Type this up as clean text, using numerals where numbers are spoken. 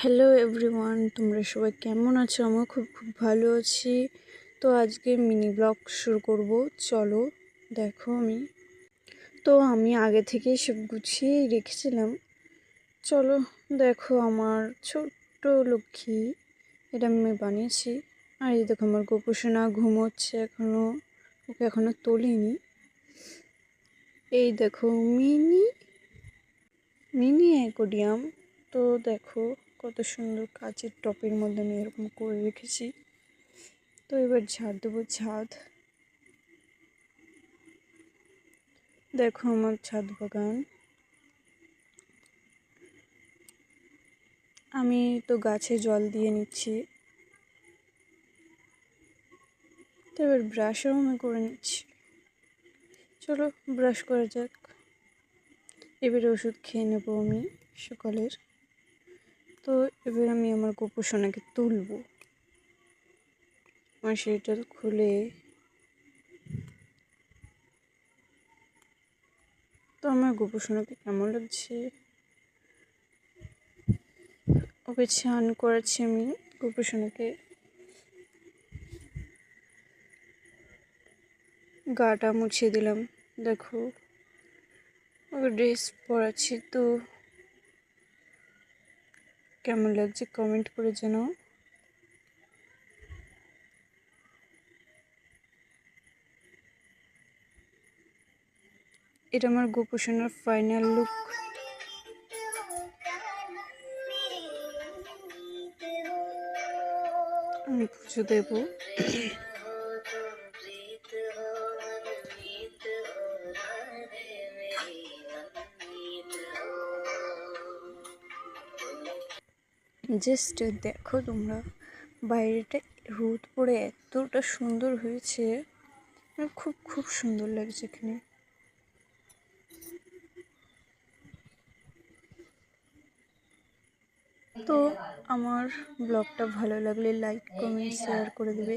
Hello everyone, তোমরা সবাই কেমন আছো? আমি খুব ভালো আছি। তো আজকে মিনি ব্লগ শুরু করব। চলো দেখো। আমি আগে থেকেই সব গুছিয়ে রেখেছিলাম। চলো দেখো, আমার ছোট্ট লক্ষ্মী, এটা আমি বানিয়েছি। আর এই দেখো আমার গোপুসোনা ঘুমোচ্ছে ওকে এখনো তোলিনি। এই দেখো মিনি মিনি অ্যাকোরিয়াম। তো দেখো কত সুন্দর কাচের টপের মধ্যে আমি এরকম করে রেখেছি। তো এবার ঝাড় দেবো ছাদ। দেখো আমার ছাদ বাগান। আমি তো গাছে জল দিয়ে নিচ্ছি। তো এবার ব্রাশও আমি করে নিচ্ছি। চলো ব্রাশ করা যাক। এবারে ওষুধ খেয়ে নেবো আমি সকালের। তো এবার আমি আমার গোপুসোনাকে তুলবো। আমার সেটা খুলে তো আমার গোপুসোনাকে কেমন লাগছে, ওকে স্নান করাচ্ছি আমি গোপুসোনাকে। গাটা মুছিয়ে দিলাম। দেখো ওকে ড্রেস পরাচ্ছি। তো কেমন লাগছে কমেন্ট করে জানাও। এটা আমার গোপুসোনার ফাইনাল লুক। আমি পুজো দেব। জাস্ট দেখো তোমরা, বাইরেটা রোদ পড়ে এতটা সুন্দর হয়েছে। খুব সুন্দর লাগছে এখানে। তো আমার ব্লগটা ভালো লাগলে লাইক কমেন্ট শেয়ার করে দেবে।